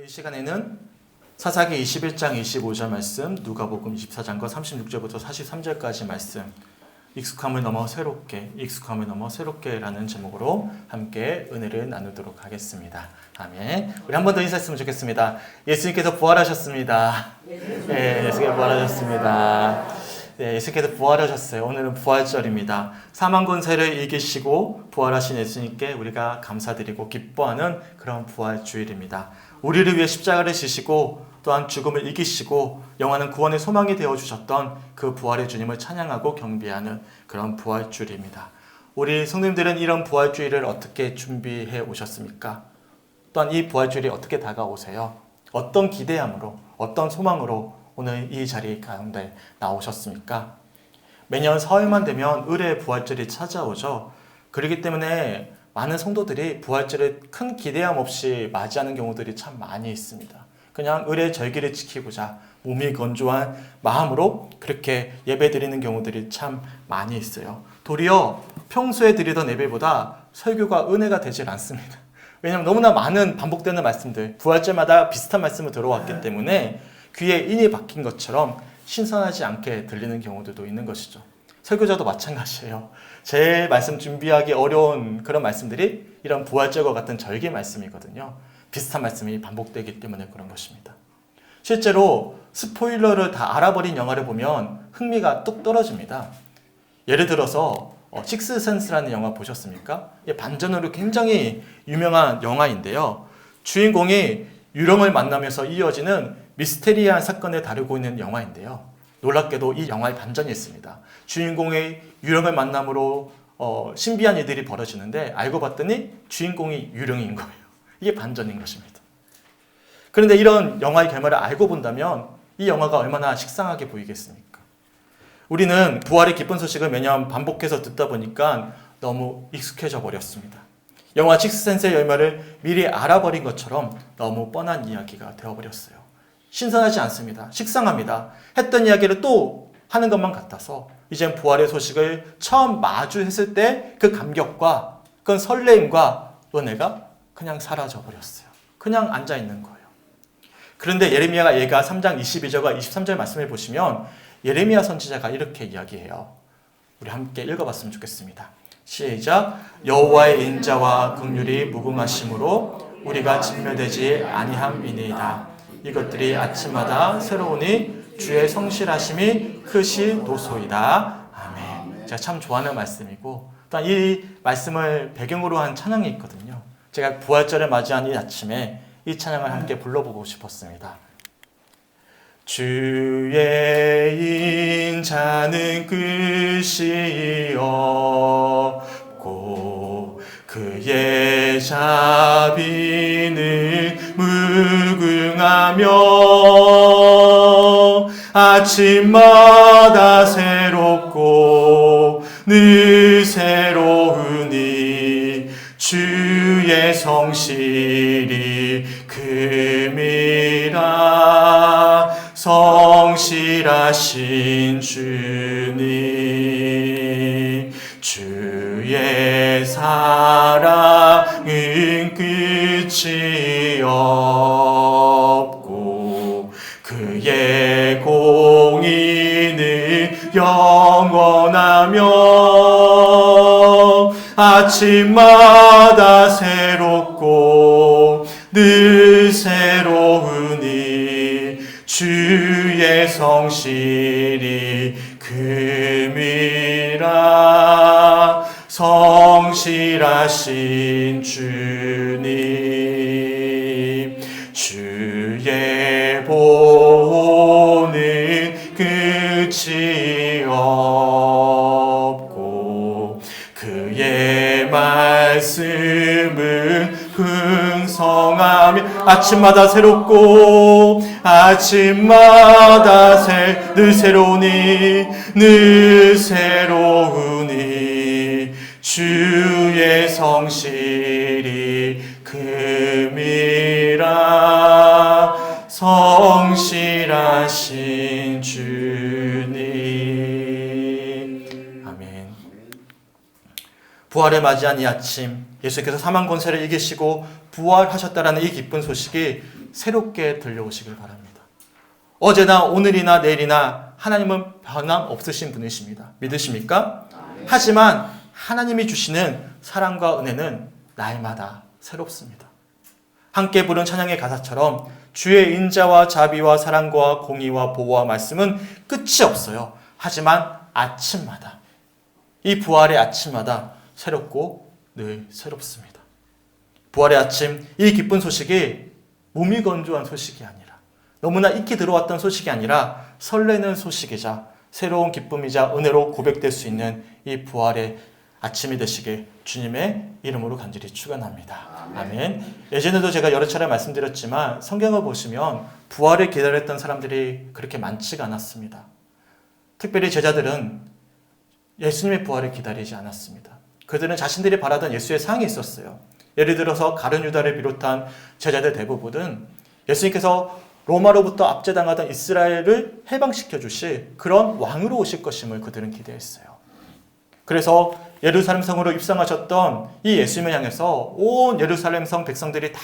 이 시간에는 사사기 21장 25절 말씀, 누가복음 24장과 36절부터 43절까지 말씀, 익숙함을 넘어 새롭게라는 제목으로 함께 은혜를 나누도록 하겠습니다. 아멘. 우리 한 번 더 인사했으면 좋겠습니다. 예수님께서 부활하셨습니다. 네, 예수님께서 부활하셨습니다. 네, 예수님께서 부활하셨어요. 오늘은 부활절입니다. 사망 권세를 이기시고 부활하신 예수님께 우리가 감사드리고 기뻐하는 그런 부활주일입니다. 우리를 위해 십자가를 지시고 또한 죽음을 이기시고 영원한 구원의 소망이 되어주셨던 그 부활의 주님을 찬양하고 경배하는 그런 부활주일입니다. 우리 성도님들은 이런 부활주일을 어떻게 준비해 오셨습니까? 또한 이 부활주일이 어떻게 다가오세요? 어떤 기대함으로, 어떤 소망으로 오늘 이 자리 가운데 나오셨습니까? 매년 사흘만 되면 을의 부활절이 찾아오죠. 그렇기 때문에 많은 성도들이 부활절을 큰 기대함 없이 맞이하는 경우들이 참 많이 있습니다. 그냥 을의 절기를 지키고자 몸이 건조한 마음으로 그렇게 예배 드리는 경우들이 참 많이 있어요. 도리어 평소에 드리던 예배보다 설교가 은혜가 되질 않습니다. 왜냐하면 너무나 많은 반복되는 말씀들, 부활절마다 비슷한 말씀을 들어왔기 때문에 귀에 인이 박힌 것처럼 신선하지 않게 들리는 경우들도 있는 것이죠. 설교자도 마찬가지예요. 제 말씀 준비하기 어려운 그런 말씀들이 이런 부활절과 같은 절기 말씀이거든요. 비슷한 말씀이 반복되기 때문에 그런 것입니다. 실제로 스포일러를 다 알아버린 영화를 보면 흥미가 뚝 떨어집니다. 예를 들어서 식스센스라는 영화 보셨습니까? 반전으로 굉장히 유명한 영화인데요. 주인공이 유령을 만나면서 이어지는 미스테리한 사건을 다루고 있는 영화인데요. 놀랍게도 이 영화에 반전이 있습니다. 주인공의 유령을 만남으로 신비한 일들이 벌어지는데 알고 봤더니 주인공이 유령인 거예요. 이게 반전인 것입니다. 그런데 이런 영화의 결말을 알고 본다면 이 영화가 얼마나 식상하게 보이겠습니까? 우리는 부활의 기쁜 소식을 매년 반복해서 듣다 보니까 너무 익숙해져 버렸습니다. 영화 식스센스의 열매를 미리 알아버린 것처럼 너무 뻔한 이야기가 되어버렸어요. 신선하지 않습니다. 식상합니다. 했던 이야기를 또 하는 것만 같아서 이젠 부활의 소식을 처음 마주했을 때 그 감격과 그 설레임과 은혜가 그냥 사라져버렸어요. 그냥 앉아있는 거예요. 그런데 예레미야가 예가 3장 22절과 23절 말씀을 보시면 예레미야 선지자가 이렇게 이야기해요. 우리 함께 읽어봤으면 좋겠습니다. 시작. 여호와의 인자와 긍휼이 무궁하심으로 우리가 진멸되지 아니함이니이다. 이것들이 아침마다 새로우니 주의 성실하심이 크시도소이다. 아멘. 제가 참 좋아하는 말씀이고 또한 이 말씀을 배경으로 한 찬양이 있거든요. 제가 부활절을 맞이한 이 아침에 이 찬양을 함께 불러보고 싶었습니다. 주의 인자는 끝이 없고 그의 자비는 무궁하며 아침마다 새롭고 늘 새로우니 주의 성실이 금이라 성실하신 주님 주의 사랑은 끝이 없고 그의 공의는 영원하며 아침마다 새롭고 늘 새로우니 주의 성실이 금이라 성실하신 주님 주의 보호는 끝이 없고 그의 말씀은 풍성하며 아침마다 새롭고 아침마다 늘 새로우니 늘 새로우니 주의 성실이 금이라 성실하신 주님. 아멘. 부활을 맞이한 이 아침 예수께서 사망 권세를 이기시고 부활하셨다라는 이 기쁜 소식이 새롭게 들려오시길 바랍니다. 어제나 오늘이나 내일이나 하나님은 변함없으신 분이십니다. 믿으십니까? 하지만 하나님이 주시는 사랑과 은혜는 날마다 새롭습니다. 함께 부른 찬양의 가사처럼 주의 인자와 자비와 사랑과 공의와 보호와 말씀은 끝이 없어요. 하지만 아침마다, 이 부활의 아침마다 새롭고 늘 새롭습니다. 부활의 아침, 이 기쁜 소식이 몸이 건조한 소식이 아니라, 너무나 익히 들어왔던 소식이 아니라 설레는 소식이자 새로운 기쁨이자 은혜로 고백될 수 있는 이 부활의 아침이 되시길 주님의 이름으로 간절히 축원합니다. 아멘. 예전에도 제가 여러 차례 말씀드렸지만 성경을 보시면 부활을 기다렸던 사람들이 그렇게 많지가 않았습니다. 특별히 제자들은 예수님의 부활을 기다리지 않았습니다. 그들은 자신들이 바라던 예수의 상이 있었어요. 예를 들어서 가룟 유다를 비롯한 제자들 대부분은 예수님께서 로마로부터 압제당하던 이스라엘을 해방시켜 주실 그런 왕으로 오실 것임을 그들은 기대했어요. 그래서 예루살렘 성으로 입성하셨던 이 예수님을 향해서 온 예루살렘 성 백성들이 다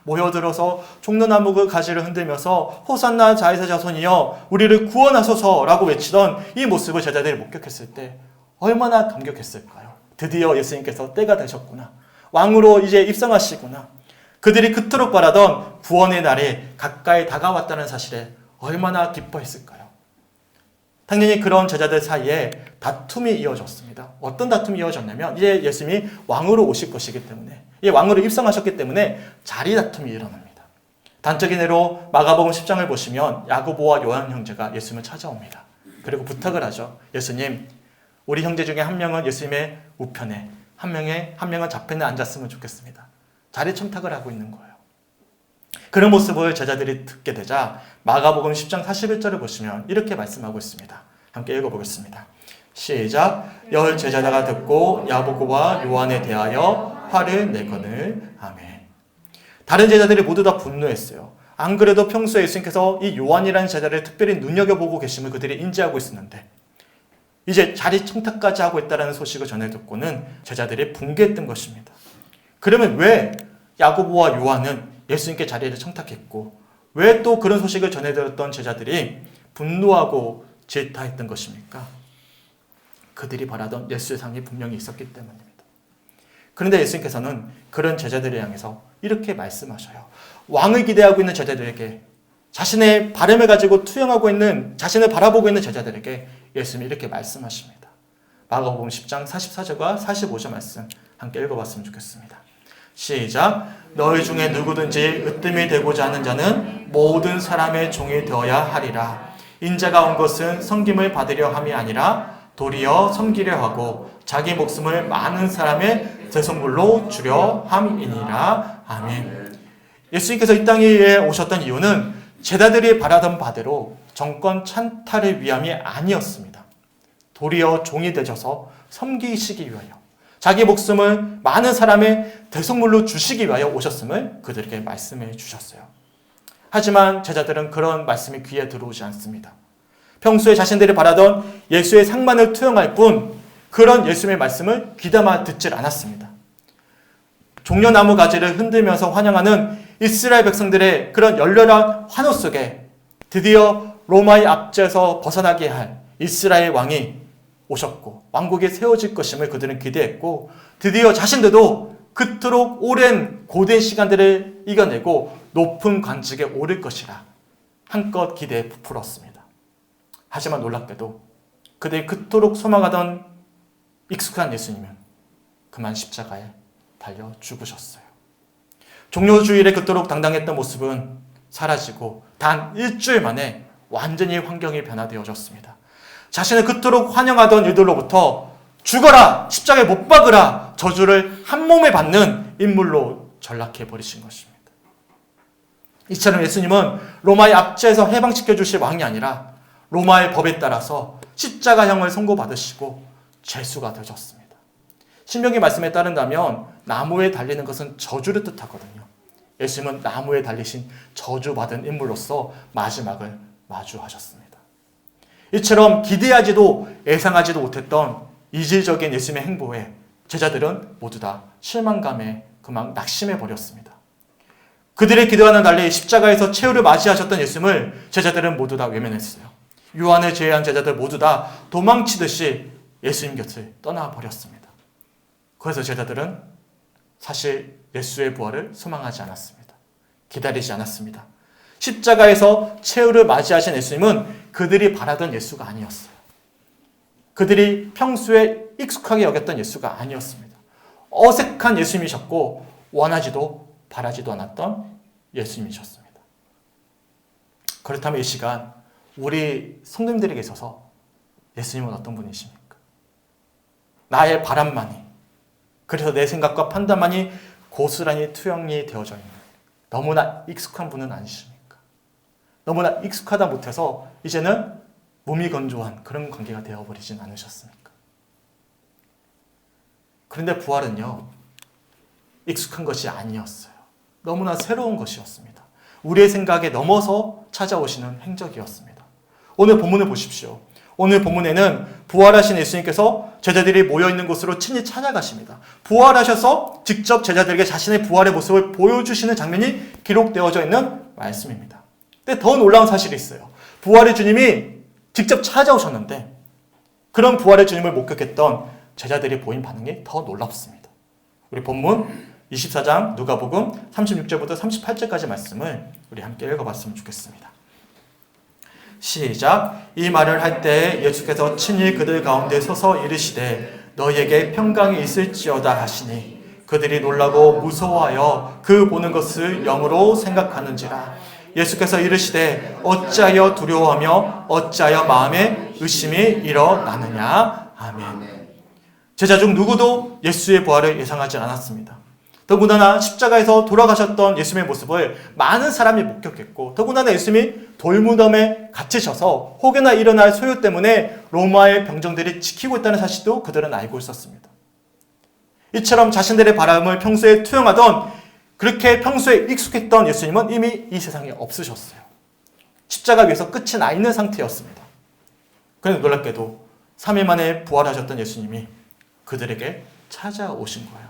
모여들어서 종려나무 그 가지를 흔들면서 호산나 다윗의 자손이여 우리를 구원하소서라고 외치던 이 모습을 제자들이 목격했을 때 얼마나 감격했을까요? 드디어 예수님께서 때가 되셨구나. 왕으로 이제 입성하시구나. 그들이 그토록 바라던 구원의 날이 가까이 다가왔다는 사실에 얼마나 기뻐했을까요? 당연히 그런 제자들 사이에 다툼이 이어졌습니다. 어떤 다툼이 이어졌냐면 이제 예수님이 왕으로 오실 것이기 때문에, 이 왕으로 입성하셨기 때문에 자리 다툼이 일어납니다. 단적인 예로 마가복음 10장을 보시면 야고보와 요한 형제가 예수님을 찾아옵니다. 그리고 부탁을 하죠. 예수님, 우리 형제 중에 한 명은 예수님의 우편에, 한 명은 좌편에 앉았으면 좋겠습니다. 자리 청탁을 하고 있는 거예요. 그런 모습을 제자들이 듣게 되자 마가복음 10장 41절을 보시면 이렇게 말씀하고 있습니다. 함께 읽어보겠습니다. 시작. 열 제자가 듣고 야고보와 요한에 대하여 화를 내거늘. 아멘. 다른 제자들이 모두 다 분노했어요. 안 그래도 평소에 예수님께서 이 요한이라는 제자를 특별히 눈여겨보고 계심을 그들이 인지하고 있었는데 이제 자리 청탁까지 하고 있다는 소식을 전해 듣고는 제자들이 붕괴했던 것입니다. 그러면 왜 야고보와 요한은 예수님께 자리를 청탁했고 왜 또 그런 소식을 전해 들었던 제자들이 분노하고 질타했던 것입니까? 그들이 바라던 예수의 상이 분명히 있었기 때문입니다. 그런데 예수님께서는 그런 제자들을 향해서 이렇게 말씀하셔요. 왕을 기대하고 있는 제자들에게, 자신의 바람을 가지고 투영하고 있는, 자신을 바라보고 있는 제자들에게 예수님이 이렇게 말씀하십니다. 마가복음 10장 44절과 45절 말씀 함께 읽어봤으면 좋겠습니다. 시작. 너희 중에 누구든지 으뜸이 되고자 하는 자는 모든 사람의 종이 되어야 하리라. 인자가 온 것은 섬김을 받으려 함이 아니라 도리어 섬기려 하고 자기 목숨을 많은 사람의 대속물로 주려 함이니라. 아멘. 예수님께서 이 땅에 오셨던 이유는 제자들이 바라던 바대로 정권 찬탈을 위함이 아니었습니다. 도리어 종이 되셔서 섬기시기 위하여, 자기 목숨을 많은 사람의 대속물로 주시기 위하여 오셨음을 그들에게 말씀해 주셨어요. 하지만 제자들은 그런 말씀이 귀에 들어오지 않습니다. 평소에 자신들이 바라던 예수의 상만을 투영할 뿐 그런 예수의 말씀을 귀담아 듣질 않았습니다. 종려나무 가지를 흔들면서 환영하는 이스라엘 백성들의 그런 열렬한 환호 속에 드디어 로마의 압제에서 벗어나게 할 이스라엘 왕이 오셨고 왕국이 세워질 것임을 그들은 기대했고 드디어 자신들도 그토록 오랜 고된 시간들을 이겨내고 높은 관직에 오를 것이라 한껏 기대에 부풀었습니다. 하지만 놀랍게도 그들이 그토록 소망하던 익숙한 예수님은 그만 십자가에 달려 죽으셨어요. 종료주일에 그토록 당당했던 모습은 사라지고 단 일주일 만에 완전히 환경이 변화되어졌습니다. 자신을 그토록 환영하던 이들로부터 죽어라! 십자가에 못 박으라! 저주를 한 몸에 받는 인물로 전락해버리신 것입니다. 이처럼 예수님은 로마의 압제에서 해방시켜 주실 왕이 아니라 로마의 법에 따라서 십자가형을 선고받으시고 죄수가 되셨습니다. 신명기 말씀에 따른다면 나무에 달리는 것은 저주를 뜻하거든요. 예수님은 나무에 달리신 저주받은 인물로서 마지막을 마주하셨습니다. 이처럼 기대하지도 예상하지도 못했던 이질적인 예수님의 행보에 제자들은 모두 다 실망감에 그만 낙심해 버렸습니다. 그들의 기도와는 달리 십자가에서 최후를 맞이하셨던 예수님을 제자들은 모두 다 외면했어요. 요한을 제외한 제자들 모두 다 도망치듯이 예수님 곁을 떠나버렸습니다. 그래서 제자들은 사실 예수의 부활을 소망하지 않았습니다. 기다리지 않았습니다. 십자가에서 최후를 맞이하신 예수님은 그들이 바라던 예수가 아니었어요. 그들이 평소에 익숙하게 여겼던 예수가 아니었습니다. 어색한 예수님이셨고 원하지도 바라지도 않았던 예수님이셨습니다. 그렇다면 이 시간 우리 성도님들에게 있어서 예수님은 어떤 분이십니까? 나의 바람만이, 그래서 내 생각과 판단만이 고스란히 투영이 되어져 있는 너무나 익숙한 분은 아니십니까? 너무나 익숙하다 못해서 이제는 몸이 건조한 그런 관계가 되어버리진 않으셨습니까? 그런데 부활은요, 익숙한 것이 아니었어요. 너무나 새로운 것이었습니다. 우리의 생각에 넘어서 찾아오시는 행적이었습니다. 오늘 본문을 보십시오. 오늘 본문에는 부활하신 예수님께서 제자들이 모여있는 곳으로 친히 찾아가십니다. 부활하셔서 직접 제자들에게 자신의 부활의 모습을 보여주시는 장면이 기록되어져 있는 말씀입니다. 근데 더 놀라운 사실이 있어요. 부활의 주님이 직접 찾아오셨는데 그런 부활의 주님을 목격했던 제자들이 보인 반응이 더 놀랍습니다. 우리 본문 24장 누가복음 36절부터 38절까지 말씀을 우리 함께 읽어봤으면 좋겠습니다. 시작. 이 말을 할 때 예수께서 친히 그들 가운데 서서 이르시되 너희에게 평강이 있을지어다 하시니 그들이 놀라고 무서워하여 그 보는 것을 영으로 생각하는지라. 예수께서 이르시되 어찌하여 두려워하며 어찌하여 마음에 의심이 일어나느냐. 아멘. 제자 중 누구도 예수의 부활을 예상하지 않았습니다. 더군다나 십자가에서 돌아가셨던 예수님의 모습을 많은 사람이 목격했고, 더군다나 예수님이 돌무덤에 갇히셔서 혹여나 일어날 소요 때문에 로마의 병정들이 지키고 있다는 사실도 그들은 알고 있었습니다. 이처럼 자신들의 바람을 평소에 투영하던, 그렇게 평소에 익숙했던 예수님은 이미 이 세상에 없으셨어요. 십자가 위에서 끝이 나 있는 상태였습니다. 그런데 놀랍게도 3일 만에 부활하셨던 예수님이 그들에게 찾아오신 거예요.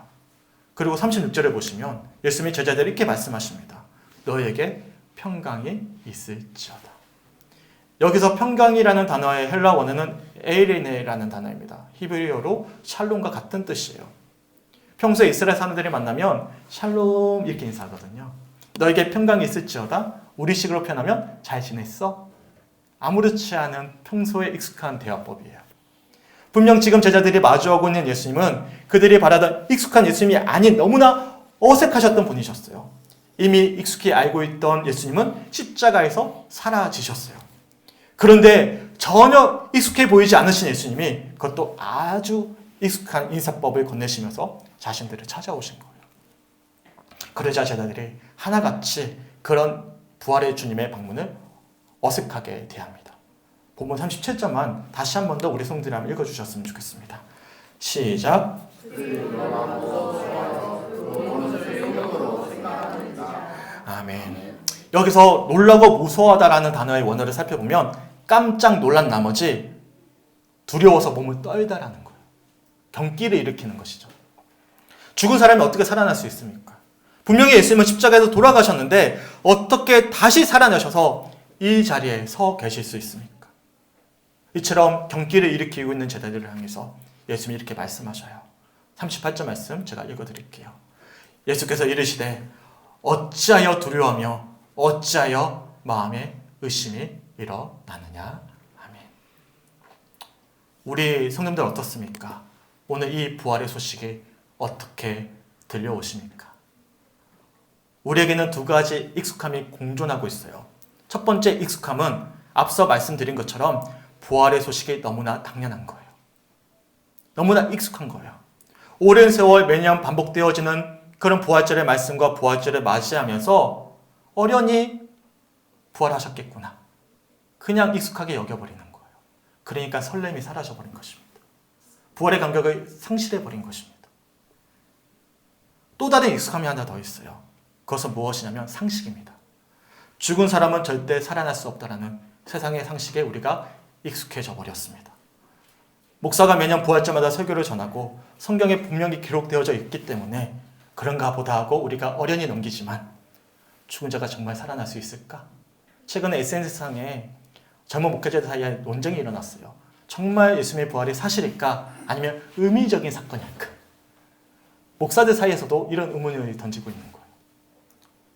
그리고 36절을 보시면 예수님이 제자들에게 이렇게 말씀하십니다. 너희에게 평강이 있을지어다. 여기서 평강이라는 단어의 헬라 원어는 에이레네라는 단어입니다. 히브리어로 샬롬과 같은 뜻이에요. 평소에 이스라엘 사람들이 만나면 샬롬 이렇게 인사하거든요. 너에게 평강이 있을지어다. 우리식으로 표현하면 잘 지냈어? 아무렇지 않은 평소에 익숙한 대화법이에요. 분명 지금 제자들이 마주하고 있는 예수님은 그들이 바라던 익숙한 예수님이 아닌 너무나 어색하셨던 분이셨어요. 이미 익숙히 알고 있던 예수님은 십자가에서 사라지셨어요. 그런데 전혀 익숙해 보이지 않으신 예수님이 그것도 아주 익숙한 인사법을 건네시면서 자신들을 찾아오신 거예요. 그러자 제자들이 하나같이 그런 부활의 주님의 방문을 어색하게 대합니다. 본문 37절만 다시 한 번 더 우리 성도들이 한번 읽어주셨으면 좋겠습니다. 시작. 아멘. 여기서 놀라고 무서워하다라는 단어의 원어를 살펴보면 깜짝 놀란 나머지 두려워서 몸을 떨다라는 거예요. 경기를 일으키는 것이죠. 죽은 사람이 어떻게 살아날 수 있습니까? 분명히 예수님은 십자가에서 돌아가셨는데 어떻게 다시 살아나셔서 이 자리에 서 계실 수 있습니까? 이처럼 경기를 일으키고 있는 제자들을 향해서 예수님이 이렇게 말씀하셔요. 38절 말씀 제가 읽어드릴게요. 예수께서 이르시되 어찌하여 두려워하며 어찌하여 마음에 의심이 일어나느냐. 아멘. 우리 성도님들 어떻습니까? 오늘 이 부활의 소식이 어떻게 들려오십니까? 우리에게는 두 가지 익숙함이 공존하고 있어요. 첫 번째 익숙함은 앞서 말씀드린 것처럼 부활의 소식이 너무나 당연한 거예요. 너무나 익숙한 거예요. 오랜 세월 매년 반복되어지는 그런 부활절의 말씀과 부활절을 맞이하면서 어련히 부활하셨겠구나. 그냥 익숙하게 여겨버리는 거예요. 그러니까 설렘이 사라져버린 것입니다. 부활의 감격을 상실해버린 것입니다. 또 다른 익숙함이 하나 더 있어요. 그것은 무엇이냐면 상식입니다. 죽은 사람은 절대 살아날 수 없다라는 세상의 상식에 우리가 익숙해져 버렸습니다. 목사가 매년 부활절마다 설교를 전하고 성경에 분명히 기록되어져 있기 때문에 그런가 보다 하고 우리가 어련히 넘기지만 죽은 자가 정말 살아날 수 있을까? 최근에 SNS상에 젊은 목회자들 사이에 논쟁이 일어났어요. 정말 예수님의 부활이 사실일까? 아니면 의미적인 사건일까? 목사들 사이에서도 이런 의문을 던지고 있는 거예요.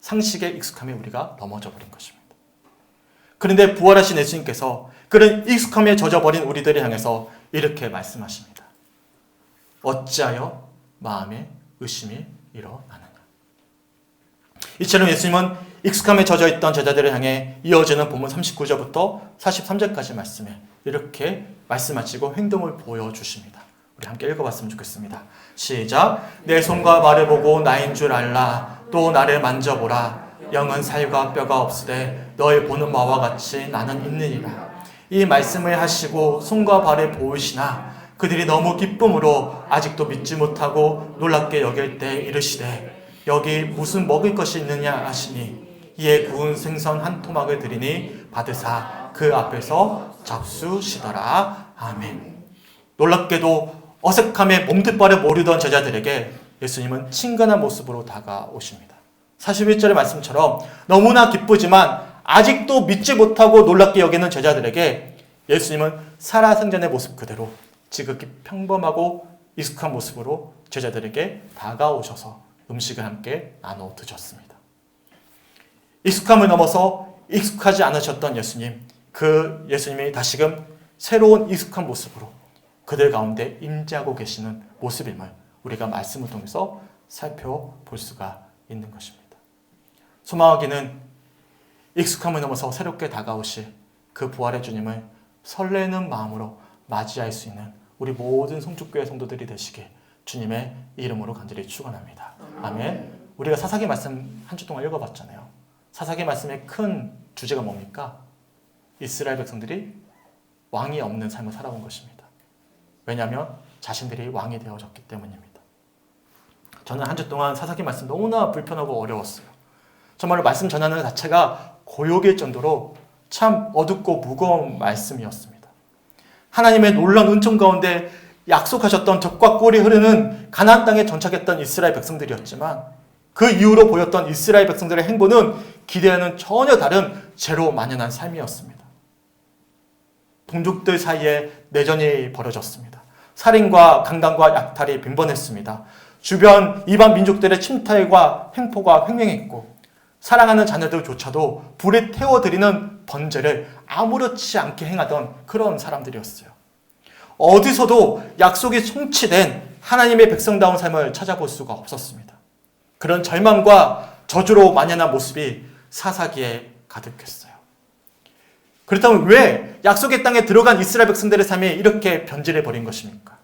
상식에 익숙함에 우리가 넘어져 버린 것입니다. 그런데 부활하신 예수님께서 그런 익숙함에 젖어버린 우리들을 향해서 이렇게 말씀하십니다. 어찌하여 마음에 의심이 일어나느냐. 이처럼 예수님은 익숙함에 젖어있던 제자들을 향해 이어지는 본문 39절부터 43절까지 말씀에 이렇게 말씀하시고 행동을 보여주십니다. 우리 함께 읽어봤으면 좋겠습니다. 시작. 내 손과 발을 보고 나인 줄 알라. 또 나를 만져보라. 영은 살과 뼈가 없으되 너희 보는 바와 같이 나는 있느니라. 이 말씀을 하시고 손과 발을 보이시나 그들이 너무 기쁨으로 아직도 믿지 못하고 놀랍게 여길 때 이르시되 여기 무슨 먹을 것이 있느냐 하시니 이에 구운 생선 한 토막을 드리니 받으사 그 앞에서 잡수시더라. 아멘. 놀랍게도 어색함에 몸둘 바를 모르던 제자들에게 예수님은 친근한 모습으로 다가오십니다. 41절의 말씀처럼 너무나 기쁘지만 아직도 믿지 못하고 놀랍게 여기는 제자들에게 예수님은 살아생전의 모습 그대로 지극히 평범하고 익숙한 모습으로 제자들에게 다가오셔서 음식을 함께 나눠 드셨습니다. 익숙함을 넘어서 익숙하지 않으셨던 예수님, 그 예수님이 다시금 새로운 익숙한 모습으로 그들 가운데 임재하고 계시는 모습임을 우리가 말씀을 통해서 살펴볼 수가 있는 것입니다. 소망하기는 익숙함을 넘어서 새롭게 다가오실 그 부활의 주님을 설레는 마음으로 맞이할 수 있는 우리 모든 송축교회 성도들이 되시길 주님의 이름으로 간절히 축원합니다. 아멘. 우리가 사사기 말씀 한 주 동안 읽어봤잖아요. 사사기 말씀의 큰 주제가 뭡니까? 이스라엘 백성들이 왕이 없는 삶을 살아온 것입니다. 왜냐하면 자신들이 왕이 되어졌기 때문입니다. 저는 한 주 동안 사사기 말씀 너무나 불편하고 어려웠어요. 정말로 말씀 전하는 것 자체가 고역일 정도로 참 어둡고 무거운 말씀이었습니다. 하나님의 놀라운 은총 가운데 약속하셨던 젖과 꿀이 흐르는 가나안 땅에 정착했던 이스라엘 백성들이었지만 그 이후로 보였던 이스라엘 백성들의 행보는 기대와는 전혀 다른 죄로 만연한 삶이었습니다. 동족들 사이에 내전이 벌어졌습니다. 살인과 강간과 약탈이 빈번했습니다. 주변 이방 민족들의 침탈과 횡포가 횡행했고 사랑하는 자녀들조차도 불에 태워드리는 번제를 아무렇지 않게 행하던 그런 사람들이었어요. 어디서도 약속이 성취된 하나님의 백성다운 삶을 찾아볼 수가 없었습니다. 그런 절망과 저주로 만연한 모습이 사사기에 가득했어요. 그렇다면 왜 약속의 땅에 들어간 이스라엘 백성들의 삶이 이렇게 변질해 버린 것입니까?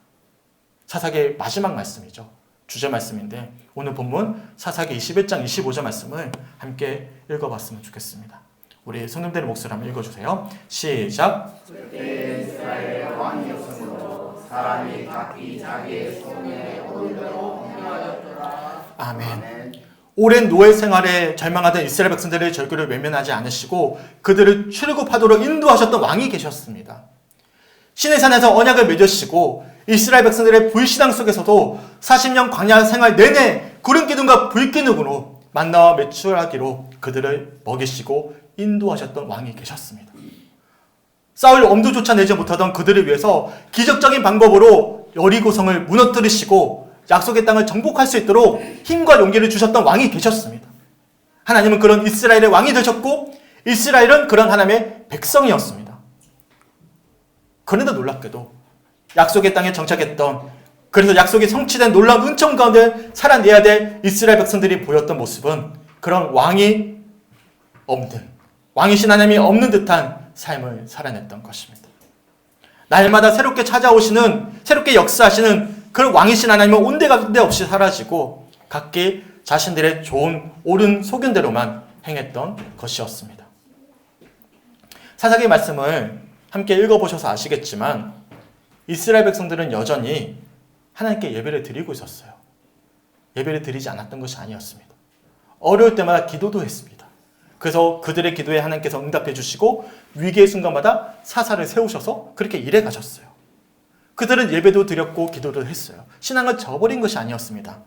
사사기의 마지막 말씀이죠. 주제 말씀인데 오늘 본문 사사기 21장 25절 말씀을 함께 읽어봤으면 좋겠습니다. 우리 성도들의 목소리 한번 읽어주세요. 시작. 그때 이스라엘 왕이 없으므로 사람이 각기 자기의 손에 오른 대로 행하였더라. 아멘. 오랜 노예 생활에 절망하던 이스라엘 백성들의 절규를 외면하지 않으시고 그들을 출애굽하도록 인도하셨던 왕이 계셨습니다. 시내산에서 언약을 맺으시고 이스라엘 백성들의 불신앙 속에서도 40년 광야 생활 내내 구름 기둥과 불 기둥으로 만나와 매출하기로 그들을 먹이시고 인도하셨던 왕이 계셨습니다. 싸울 엄두조차 내지 못하던 그들을 위해서 기적적인 방법으로 여리고성을 무너뜨리시고 약속의 땅을 정복할 수 있도록 힘과 용기를 주셨던 왕이 계셨습니다. 하나님은 그런 이스라엘의 왕이 되셨고 이스라엘은 그런 하나님의 백성이었습니다. 그런데 놀랍게도 약속의 땅에 정착했던, 그래서 약속이 성취된 놀라운 은총 가운데 살아내야 될 이스라엘 백성들이 보였던 모습은 그런 왕이 없는, 왕이신 하나님이 없는 듯한 삶을 살아냈던 것입니다. 날마다 새롭게 찾아오시는, 새롭게 역사하시는 그런 왕이신 하나님은 온데간데 없이 사라지고 각기 자신들의 좋은 옳은 소견대로만 행했던 것이었습니다. 사사기 말씀을 함께 읽어보셔서 아시겠지만 이스라엘 백성들은 여전히 하나님께 예배를 드리고 있었어요. 예배를 드리지 않았던 것이 아니었습니다. 어려울 때마다 기도도 했습니다. 그래서 그들의 기도에 하나님께서 응답해 주시고 위기의 순간마다 사사를 세우셔서 그렇게 일해 가셨어요. 그들은 예배도 드렸고 기도도 했어요. 신앙을 저버린 것이 아니었습니다.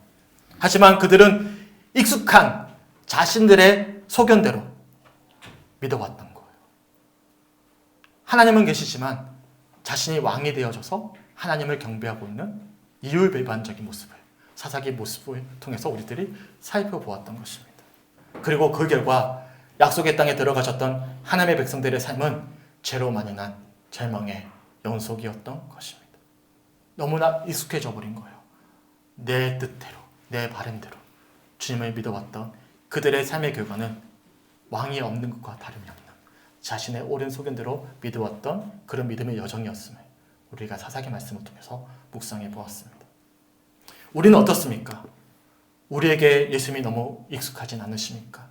하지만 그들은 익숙한 자신들의 소견대로 믿어왔던 거예요. 하나님은 계시지만 자신이 왕이 되어져서 하나님을 경배하고 있는 이율배반적인 모습을, 사사기 모습을 통해서 우리들이 살펴보았던 것입니다. 그리고 그 결과 약속의 땅에 들어가셨던 하나님의 백성들의 삶은 죄로 많이 난 절망의 연속이었던 것입니다. 너무나 익숙해져 버린 거예요. 내 뜻대로, 내 바람대로 주님을 믿어왔던 그들의 삶의 결과는 왕이 없는 것과 다름이 없는 자신의 옳은 소견대로 믿어왔던 그런 믿음의 여정이었음을 우리가 사사기 말씀을 통해서 묵상해 보았습니다. 우리는 어떻습니까? 우리에게 예수님이 너무 익숙하진 않으십니까?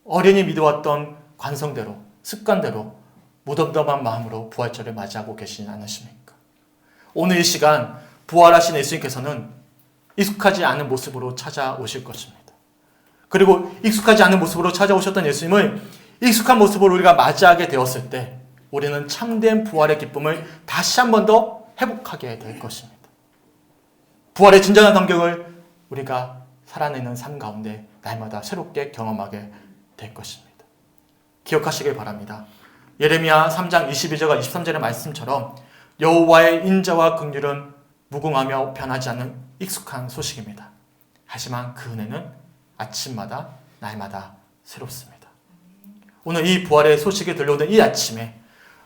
어린이 믿어왔던 관성대로, 습관대로 무덤덤한 마음으로 부활절을 맞이하고 계시진 않으십니까? 오늘 이 시간 부활하신 예수님께서는 익숙하지 않은 모습으로 찾아오실 것입니다. 그리고 익숙하지 않은 모습으로 찾아오셨던 예수님을 익숙한 모습으로 우리가 맞이하게 되었을 때 우리는 참된 부활의 기쁨을 다시 한 번 더 회복하게 될 것입니다. 부활의 진정한 감격을 우리가 살아내는 삶 가운데 날마다 새롭게 경험하게 될 것입니다. 기억하시길 바랍니다. 예레미야 3장 22절과 23절의 말씀처럼 여호와의 인자와 긍휼은 무궁하며 변하지 않는 익숙한 소식입니다. 하지만 그 은혜는 아침마다 날마다 새롭습니다. 오늘 이 부활의 소식이 들려오는 이 아침에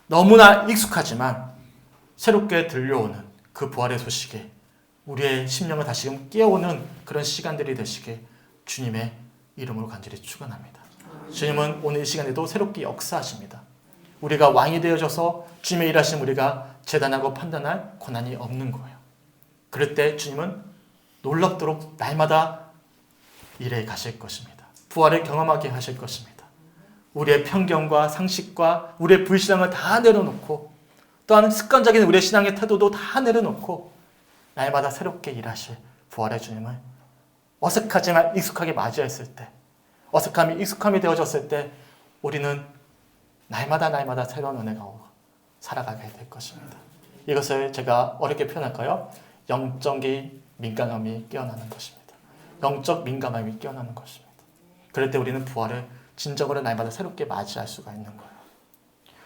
너무나 익숙하지만 새롭게 들려오는 그 부활의 소식에 우리의 심령을 다시금 깨우는 그런 시간들이 되시길 주님의 이름으로 간절히 축원합니다. 주님은 오늘 이 시간에도 새롭게 역사하십니다. 우리가 왕이 되어져서 주님의 일하심 우리가 재단하고 판단할 권한이 없는 거예요. 그럴 때 주님은 놀랍도록 날마다 일해 가실 것입니다. 부활을 경험하게 하실 것입니다. 우리의 편견과 상식과 우리의 불신앙을 다 내려놓고 또한 습관적인 우리의 신앙의 태도도 다 내려놓고 날마다 새롭게 일하실 부활의 주님을 어색하지만 익숙하게 맞이했을 때, 어색함이 익숙함이 되어졌을 때 우리는 날마다 새로운 은혜가 오고 살아가게 될 것입니다. 이것을 제가 어렵게 표현할까요? 영적인 민감함이 깨어나는 것입니다. 영적 민감함이 깨어나는 것입니다. 그럴 때 우리는 부활을 진정으로 날마다 새롭게 맞이할 수가 있는 거예요.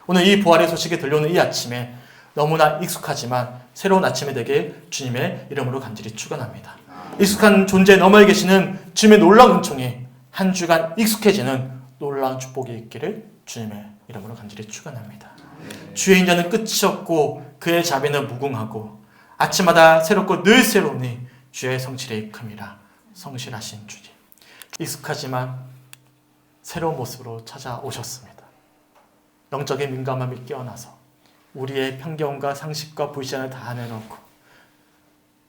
오늘 이 부활의 소식이 들려오는 이 아침에 너무나 익숙하지만 새로운 아침이 되길 주님의 이름으로 간절히 축원합니다. 익숙한 존재 너머에 계시는 주님의 놀라운 은총이 한 주간 익숙해지는 놀라운 축복이 있기를 주님의 이름으로 간절히 축원합니다. 주의 인자는 끝이 없고 그의 자비는 무궁하고 아침마다 새롭고 늘 새로우니 주의 성실이 큼이라. 성실하신 주님, 익숙하지만 새로운 모습으로 찾아오셨습니다. 영적인 민감함이 깨어나서 우리의 편견과 상식과 불신을 다 내놓고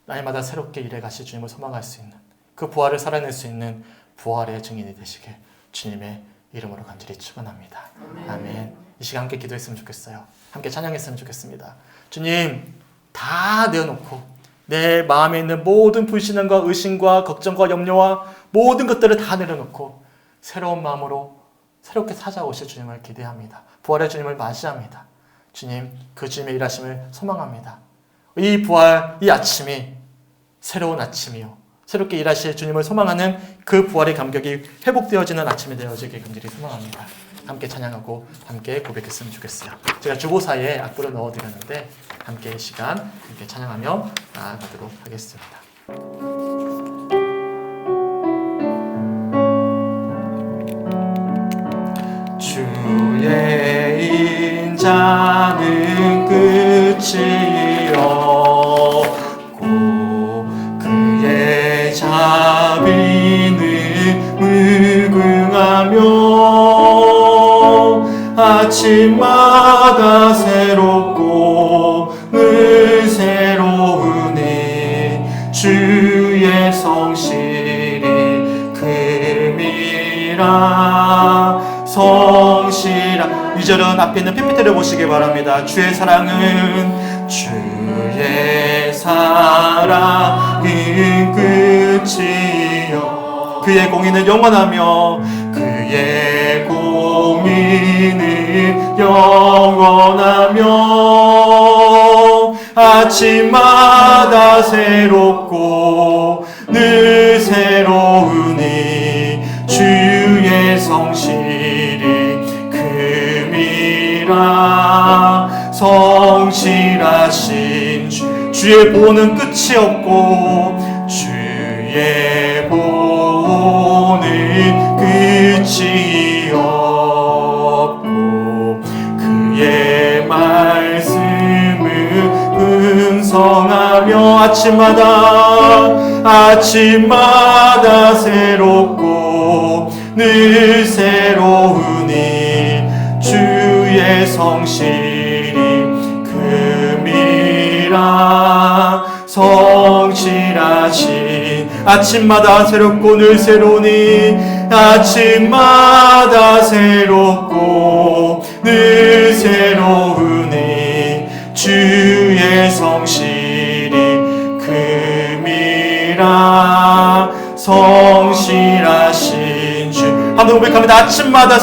날마다 새롭게 일해가실 주님을 소망할 수 있는 그 부활을 살아낼 수 있는 부활의 증인이 되시길 주님의 이름으로 간절히 축원합니다. 아멘. 이 시간 함께 기도했으면 좋겠어요. 함께 찬양했으면 좋겠습니다. 주님, 다 내어놓고 내 마음에 있는 모든 불신앙과 의심과 걱정과 염려와 모든 것들을 다 내려놓고 새로운 마음으로 새롭게 찾아오실 주님을 기대합니다. 부활의 주님을 맞이합니다. 주님, 그 주님의 일하심을 소망합니다. 이 부활, 이 아침이 새로운 아침이요, 새롭게 일하실 주님을 소망하는 그 부활의 감격이 회복되어지는 아침이 되어지길 간절히 소망합니다. 함께 찬양하고 함께 고백했으면 좋겠어요. 제가 주보사에 악보를 넣어드렸는데 함께 시간 함께 찬양하며 나아가도록 하겠습니다. 주의 인자는 끝이 없고 그의 자비는 무궁하며 아침마다 새롭고 늘 새로우니 주의 성실이 큼이라. 성실한 2절은 앞에 있는 PPT를 보시기 바랍니다. 주의 사랑은 끝이요 그의 공의는 영원하며 그의 공의는 영원하며 아침마다 새롭고 늘 새로우니 주 주의 보호는 끝이 없고 주의 보호는 끝이 없고 그의 말씀을 은성하며 아침마다 새롭고 늘 새로우니 주의 성실이 금이라. 성실하신 아침마다 새롭고 늘 새로우니 아침마다 새롭고 늘 새로우니 주의 성실이 금이라. 성실하신 주 한번 고백합니다. 아침마다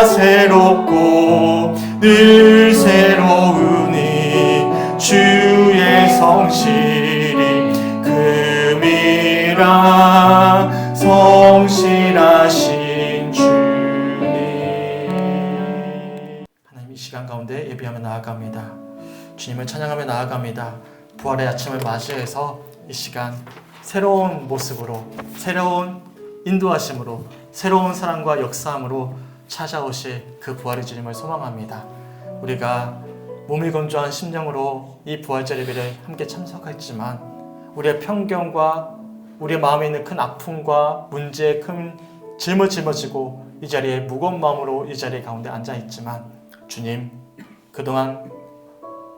새롭고 늘 새로우니 주의 성실이 금이라. 성실하신 주님. 하나님, 이 시간 가운데 예배하며 나아갑니다. 주님을 찬양하며 나아갑니다. 부활의 아침을 맞이해서 이 시간 새로운 모습으로, 새로운 인도하심으로, 새로운 사랑과 역사함으로 찾아오실 그 부활의 주님을 소망합니다. 우리가 몸이 건조한 심령으로 이 부활절 예배를 함께 참석했지만 우리의 편견과 우리의 마음에 있는 큰 아픔과 문제에 큰 짐을 짊어지고 이 자리에 무거운 마음으로 이 자리 가운데 앉아있지만 주님, 그동안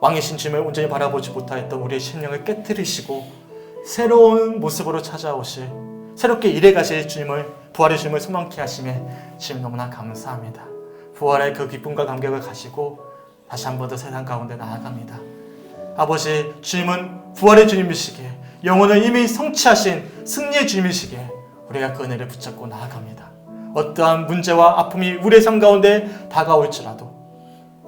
왕이신 주님을 온전히 바라보지 못하였던 우리의 심령을 깨뜨리시고 새로운 모습으로 찾아오실, 새롭게 일해가실 주님을, 부활의 주님을 소망케 하심에 주님 너무나 감사합니다. 부활의 그 기쁨과 감격을 가지고 다시 한 번 더 세상 가운데 나아갑니다. 아버지, 주님은 부활의 주님이시기에, 영혼을 이미 성취하신 승리의 주님이시기에 우리가 그 은혜를 붙잡고 나아갑니다. 어떠한 문제와 아픔이 우리의 삶 가운데 다가올지라도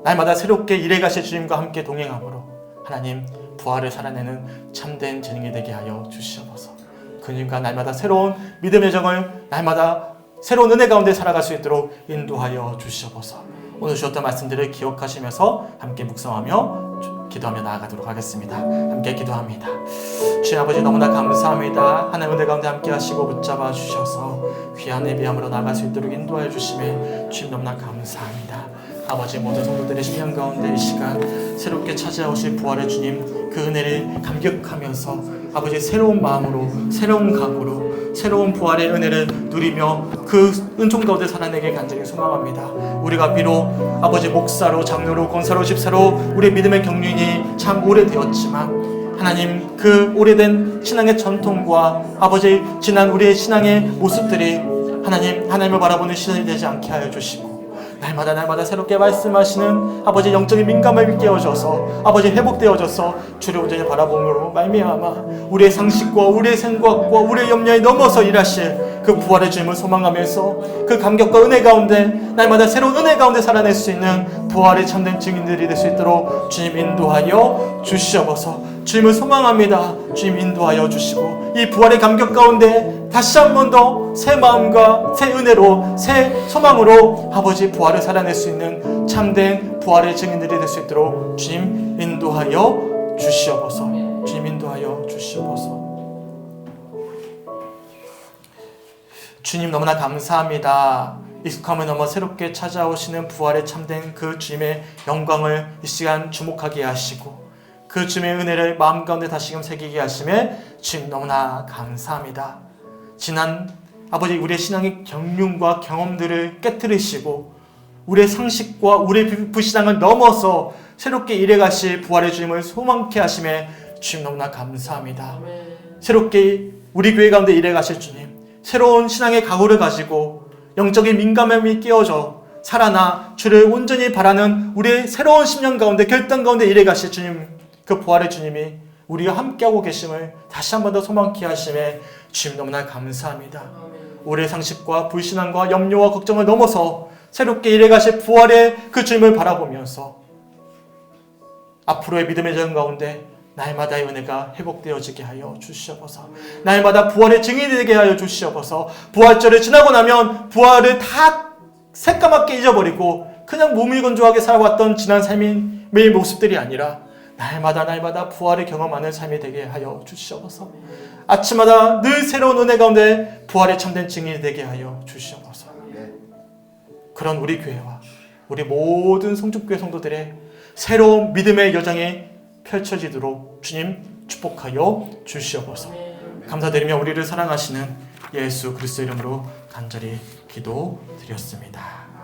날마다 새롭게 일해가실 주님과 함께 동행함으로 하나님, 부활을 살아내는 참된 재능이 되게 하여 주시옵소서. 그 주님과 날마다 새로운 믿음의 정을, 날마다 새로운 은혜 가운데 살아갈 수 있도록 인도하여 주시옵소서. 오늘 주셨던 말씀들을 기억하시면서 함께 묵상하며 기도하며 나아가도록 하겠습니다. 함께 기도합니다. 주님 아버지, 너무나 감사합니다. 하나님 은혜 가운데 함께 하시고 붙잡아 주셔서 귀한 예배함으로 나아갈 수 있도록 인도하여 주심에 주님 너무나 감사합니다. 아버지, 모든 성도들의 심령 가운데 이 시간 새롭게 찾아오실 부활의 주님, 그 은혜를 감격하면서 아버지 새로운 마음으로, 새로운 각오로 새로운 부활의 은혜를 누리며 그 은총 가운데 살아내길 간절히 소망합니다. 우리가 비록 아버지 목사로, 장로로, 권사로, 집사로 우리의 믿음의 경륜이 참 오래되었지만 하나님, 그 오래된 신앙의 전통과 아버지 지난 우리의 신앙의 모습들이 하나님을 바라보는 시선이 되지 않게 하여 주시고 날마다 새롭게 말씀하시는 아버지 영적인 민감함을 깨워줘서 아버지 회복되어져서 주를 온전히 바라봄으로 말미암아 우리의 상식과 우리의 생각과 우리의 염려에 넘어서 일하실 그 부활의 주님을 소망하면서 그 감격과 은혜 가운데 날마다 새로운 은혜 가운데 살아낼 수 있는 부활의 참된 증인들이 될 수 있도록 주님 인도하여 주시옵소서. 주님을 소망합니다. 주님 인도하여 주시고 이 부활의 감격 가운데 다시 한 번 더 새 마음과 새 은혜로 새 소망으로 아버지 부활을 살아낼 수 있는 참된 부활의 증인들이 될 수 있도록 주님 인도하여 주시옵소서. 주님 인도하여 주시옵소서. 주님 너무나 감사합니다. 익숙함을 넘어 새롭게 찾아오시는 부활의 참된 그 주님의 영광을 이 시간 주목하게 하시고 그 주님의 은혜를 마음 가운데 다시금 새기게 하심에 주님 너무나 감사합니다. 지난 아버지 우리의 신앙의 경륜과 경험들을 깨뜨리시고 우리의 상식과 우리의 불신앙을 넘어서 새롭게 일해가실 부활의 주님을 소망케 하심에 주님 너무나 감사합니다. 새롭게 우리 교회 가운데 일해가실 주님, 새로운 신앙의 각오를 가지고 영적인 민감함이 깨어져 살아나 주를 온전히 바라는 우리의 새로운 심령 가운데 결단 가운데 일해가실 주님, 그 부활의 주님이 우리와 함께하고 계심을 다시 한 번 더 소망케 하심에 주님 너무나 감사합니다. 우리의 상식과 불신앙과 염려와 걱정을 넘어서 새롭게 일해가실 부활의 그 주님을 바라보면서 앞으로의 믿음의 전 가운데 날마다의 은혜가 회복되어지게 하여 주시옵소서. 날마다 부활의 증인이 되게 하여 주시옵소서. 부활절을 지나고 나면 부활을 다 새까맣게 잊어버리고 그냥 무미건조하게 살아왔던 지난 삶인 매일 모습들이 아니라 날마다 부활을 경험하는 삶이 되게 하여 주시옵소서. 아침마다 늘 새로운 은혜 가운데 부활의 참된 증인이 되게 하여 주시옵소서. 그런 우리 교회와 우리 모든 성축교회 성도들의 새로운 믿음의 여정이 펼쳐지도록 주님 축복하여 주시옵소서. 감사드리며 우리를 사랑하시는 예수 그리스도 이름으로 간절히 기도드렸습니다.